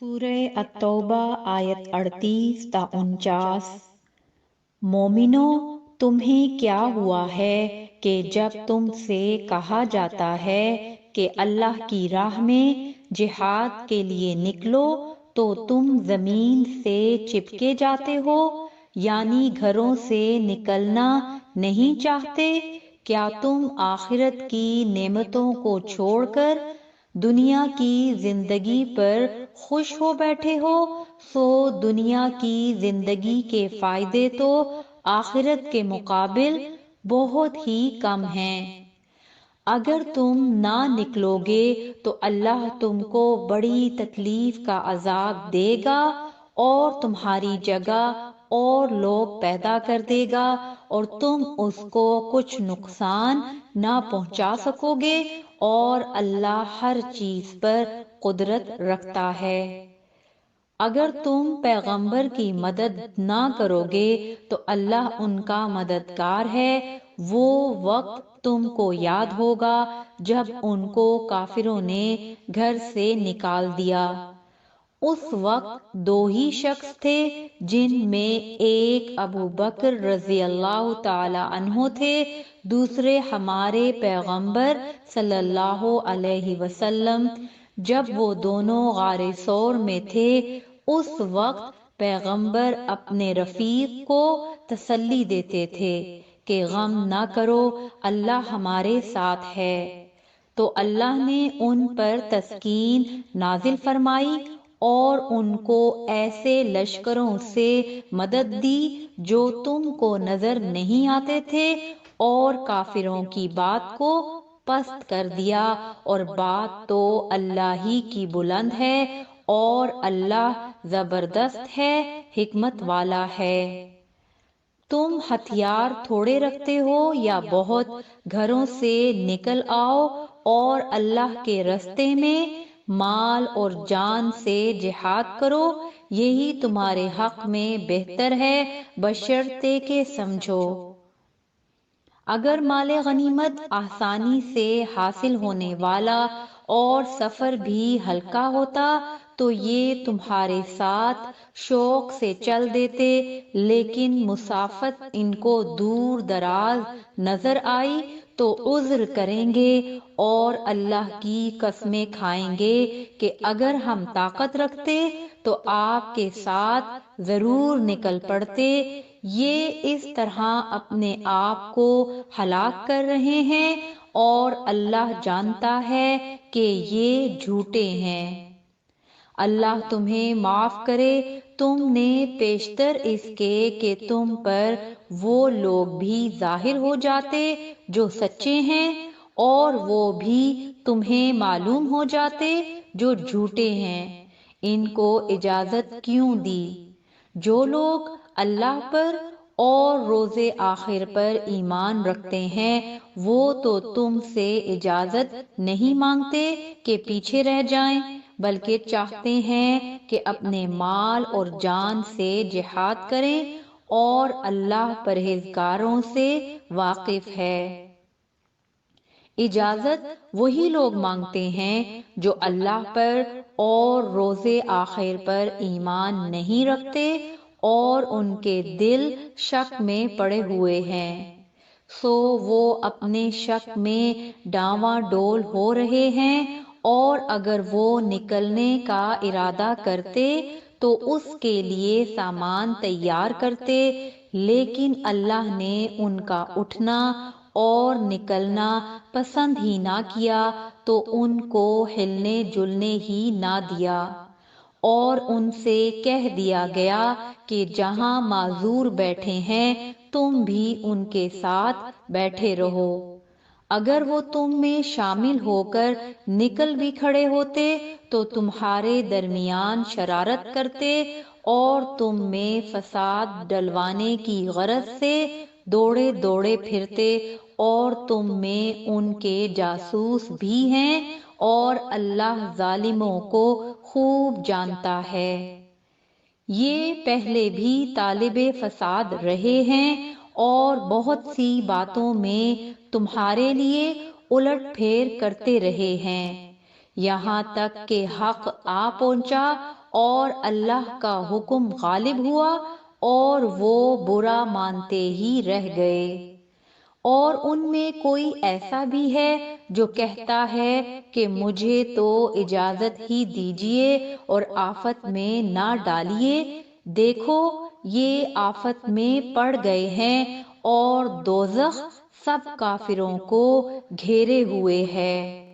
سورہ التوبہ آیت 38 تا 49۔ مومنو، تمہیں کیا ہوا ہے کہ جب تم سے کہا جاتا ہے کہ اللہ کی راہ میں جہاد کے لیے نکلو تو تم زمین سے چپکے جاتے ہو، یعنی گھروں سے نکلنا نہیں چاہتے؟ کیا تم آخرت کی نعمتوں کو چھوڑ کر دنیا کی زندگی پر خوش ہو بیٹھے ہو؟ سو دنیا کی زندگی کے فائدے تو آخرت کے مقابل بہت ہی کم ہیں۔ اگر تم نہ نکلو گے تو اللہ تم کو بڑی تکلیف کا عذاب دے گا اور تمہاری جگہ اور لوگ پیدا کر دے گا اور تم اس کو کچھ نقصان نہ پہنچا سکو گے، اور اللہ ہر چیز پر قدرت رکھتا ہے۔ اگر تم پیغمبر کی مدد نہ کرو گے تو اللہ ان کا مددگار ہے۔ وہ وقت تم کو یاد ہوگا جب ان کو کافروں نے گھر سے نکال دیا۔ اس وقت دو ہی شخص تھے جن میں ایک ابو بکر رضی اللہ تعالی عنہ تھے، دوسرے ہمارے پیغمبر صلی اللہ علیہ وسلم۔ جب وہ دونوں غار ثور میں تھے، اس وقت پیغمبر اپنے رفیق کو تسلی دیتے تھے کہ غم نہ کرو، اللہ ہمارے ساتھ ہے۔ تو اللہ نے ان پر تسکین نازل فرمائی اور ان کو ایسے لشکروں سے مدد دی جو تم کو نظر نہیں آتے تھے، اور کافروں کی بات کو پست کر دیا، اور بات تو اللہ ہی کی بلند ہے اور اللہ زبردست ہے، حکمت والا ہے۔ تم ہتھیار تھوڑے رکھتے ہو یا بہت؟ گھروں سے نکل آؤ اور اللہ کے رستے میں مال اور جان سے جہاد کرو، یہی تمہارے حق میں بہتر ہے، بشرطے کہ سمجھو۔ اگر مال غنیمت آسانی سے حاصل ہونے والا اور سفر بھی ہلکا ہوتا تو یہ تمہارے ساتھ شوق سے چل دیتے، لیکن مسافت ان کو دور دراز نظر آئی تو عذر کریں گے اور اللہ کی قسمیں کھائیں گے کہ اگر ہم طاقت رکھتے تو آپ کے ساتھ ضرور نکل پڑتے۔ یہ اس طرح اپنے آپ کو ہلاک کر رہے ہیں اور اللہ جانتا ہے کہ یہ جھوٹے ہیں۔ اللہ تمہیں معاف کرے، تم نے پیشتر اس کے کہ تم پر وہ لوگ بھی ظاہر ہو جاتے جو سچے ہیں، اور وہ بھی تمہیں معلوم ہو جاتے جو جھوٹے ہیں۔ ان کو اجازت کیوں دی؟ جو لوگ اللہ پر اور روز آخر پر ایمان رکھتے ہیں وہ تو تم سے اجازت نہیں مانگتے کہ پیچھے رہ جائیں، بلکہ چاہتے ہیں کہ اپنے مال اور جان سے جہاد کریں، اور اللہ پرہیزگاروں سے واقف ہے۔ اجازت وہی لوگ مانگتے ہیں جو اللہ پر اور روز آخر پر ایمان نہیں رکھتے اور ان کے دل شک میں پڑے ہوئے ہیں۔ سو وہ اپنے شک میں ڈاواں ڈول ہو رہے ہیں، اور اگر وہ نکلنے کا ارادہ کرتے تو اس کے لیے سامان تیار کرتے، لیکن اللہ نے ان کا اٹھنا اور نکلنا پسند ہی نہ کیا تو ان کو ہلنے جلنے ہی نہ دیا، اور ان سے کہہ دیا گیا کہ جہاں معذور بیٹھے ہیں تم بھی ان کے ساتھ بیٹھے رہو۔ اگر وہ تم میں شامل ہو کر نکل بھی کھڑے ہوتے تو تمہارے درمیان شرارت کرتے اور تم میں فساد ڈلوانے کی غرض سے دوڑے دوڑے پھرتے، اور تم میں ان کے جاسوس بھی ہیں، اور اللہ ظالموں کو خوب جانتا ہے۔ یہ پہلے بھی طالب فساد رہے ہیں اور بہت سی باتوں میں تمہارے لیے الٹ پھیر کرتے رہے ہیں، یہاں تک کہ حق آ پہنچا اور اللہ کا حکم غالب ہوا اور وہ برا مانتے ہی رہ گئے۔ اور ان میں کوئی ایسا بھی ہے جو کہتا ہے کہ مجھے تو اجازت ہی دیجیے اور آفت میں نہ ڈالیے، دیکھو یہ آفت میں پڑ گئے ہیں اور دوزخ سب کافروں کو گھیرے ہوئے ہے۔